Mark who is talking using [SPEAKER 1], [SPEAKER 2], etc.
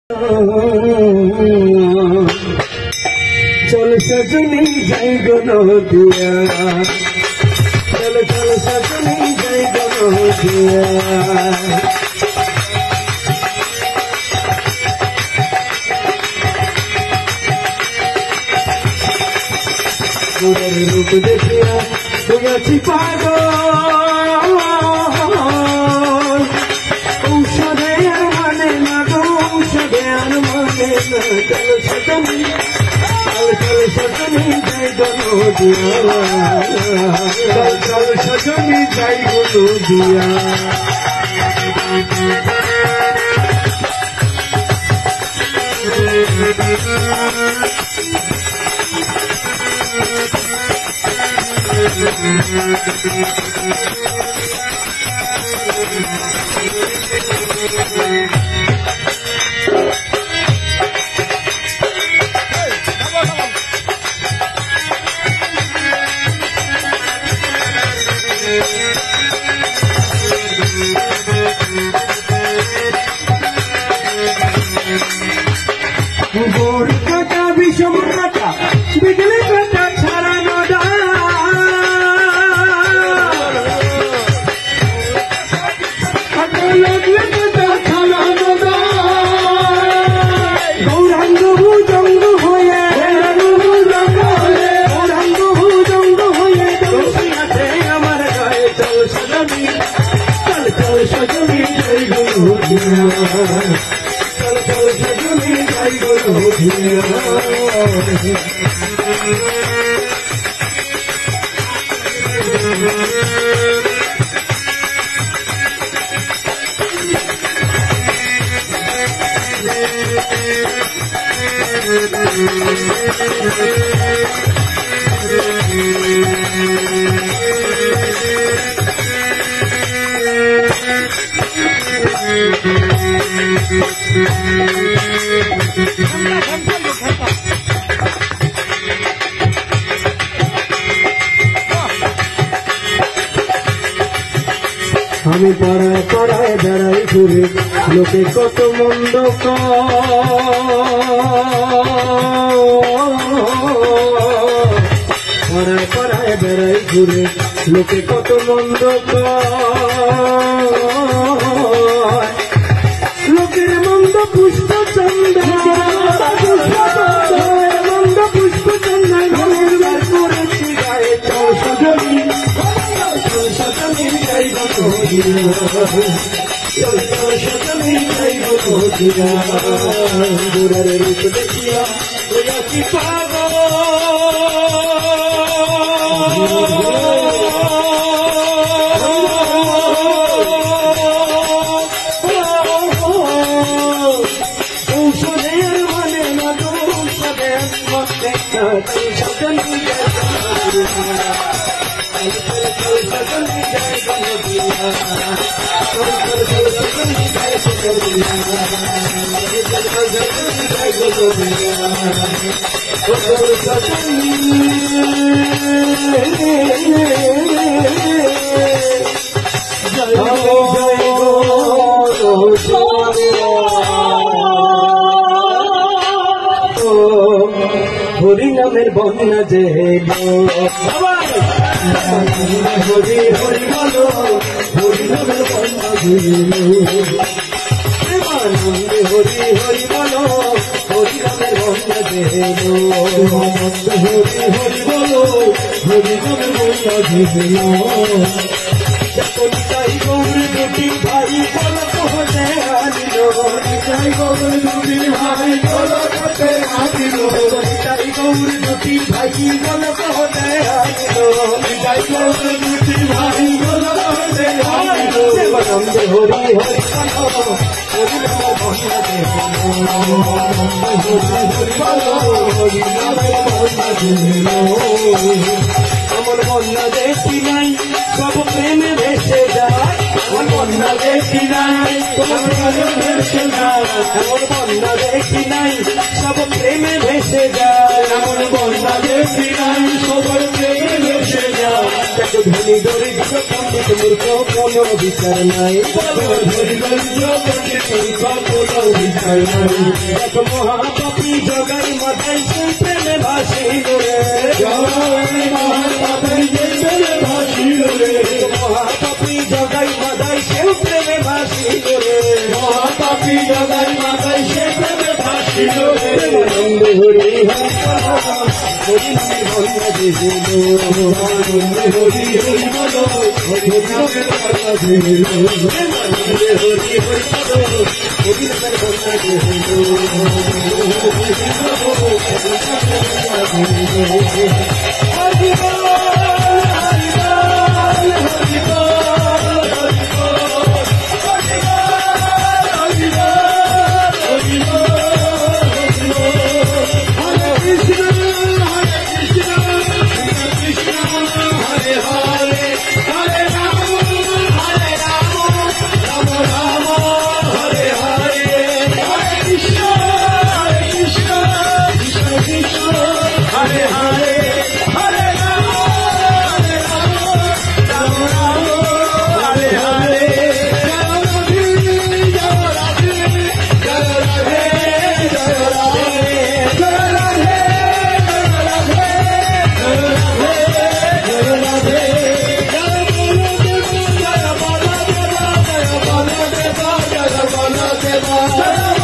[SPEAKER 1] चल सजनी जाई गो दिया, चल चल सजनी जाई गो दिया। रूप देखिया तुझी पागल औषधे माने ना गो औषधे माने ना। चल सजनी जाई गो दिया, चल सजनी जाई गो दिया। गोड़ काटा विषम काटा बिजली काटा छाड़ा नोडा गौरांग भुजंग होये আমার গায়ে। চল সজনী চল চল সজনী যাই গো দিয়া, চল চল সজনী যাই গো দিয়া। আমি পাড়ায় পাড়ায় বেড়াই ঘুরে লোকে কত মন্দ পাড়ায় পাড়ায় বেড়াই ঘুরে লোকে কত মন্দ লোকের মন্দ পুষ্প চন্দ্র মন্দ পুষ্প চন্দ্র করেছি গায়ে। চল সজনী সজনী যাই গো দিয়া, চল চল সজনী যাই গো দিয়া। গোড়ার রূপ দেখিয়া হইয়াছি পাগল ঔষধে মানে না গো ঔষধে মানে না। সজনী সজনী যাই গো দিয়া, সজনী যাই গো দিয়া, সজনী যাই গো দিয়া। সজনী যাই গো হরি নামের বন্যা যে হরি হরি বলো, হরি নামের বন্যা প্রেমানন্দে হরি হরি বলো, হরি নামের বন্যা যে হরি হরি বলো, হরি নামের বন্যা যে চাই গৌর দুটি ভাই গলত হতে আনিল, চাই গৌর দুটি ভাই গলত হতে আনিল, চাই গৌর দুটি ভাই গলত হতে আনিল, চাই গৌর দুটি ভাই গলত হতে আনিল। প্রেমানন্দে হরি হরি বলো, হরি নামের বন্যা যে হরি বলো, হরি নামের বন্যা যে। আমার বন্যা দেখি নাই সব প্রেমে ভেসে যায়, আমার বন্যা দেখি নাই তোমার প্রেমে ভেসে যায়, আমার বন্যা দেখি নাই সব প্রেমে ভেসে যায়, আমার বন্যা দেখি নাই সবার প্রেমে ভেসে যায়। ধনী দরিদ্র পণ্ডিত মূর্খ কোনো বিচার নাই ধনী দরিদ্র পণ্ডিত মূর্খ কোনো বিচার নাই এক মহাপাপী জগাই মাথায় সেই প্রেমে ভাসিল রে মহাপাপী সেই প্রেমে ভাসিল রে মহাপাপী জগাই মাথায় সেই প্রেমে ভাসিল রে মহাপাপী জগাই মাথায় সেই প্রেমে ভাসিল রে আনন্দ হরি হরি হরি নামে বন্ধা দিল আনন্দ হরি হরি বলো হরি নামে বন্ধা দিল আনন্দ হরি হরি বলো হরি নামে বন্ধা দিল হরি বল হরি বল Bye.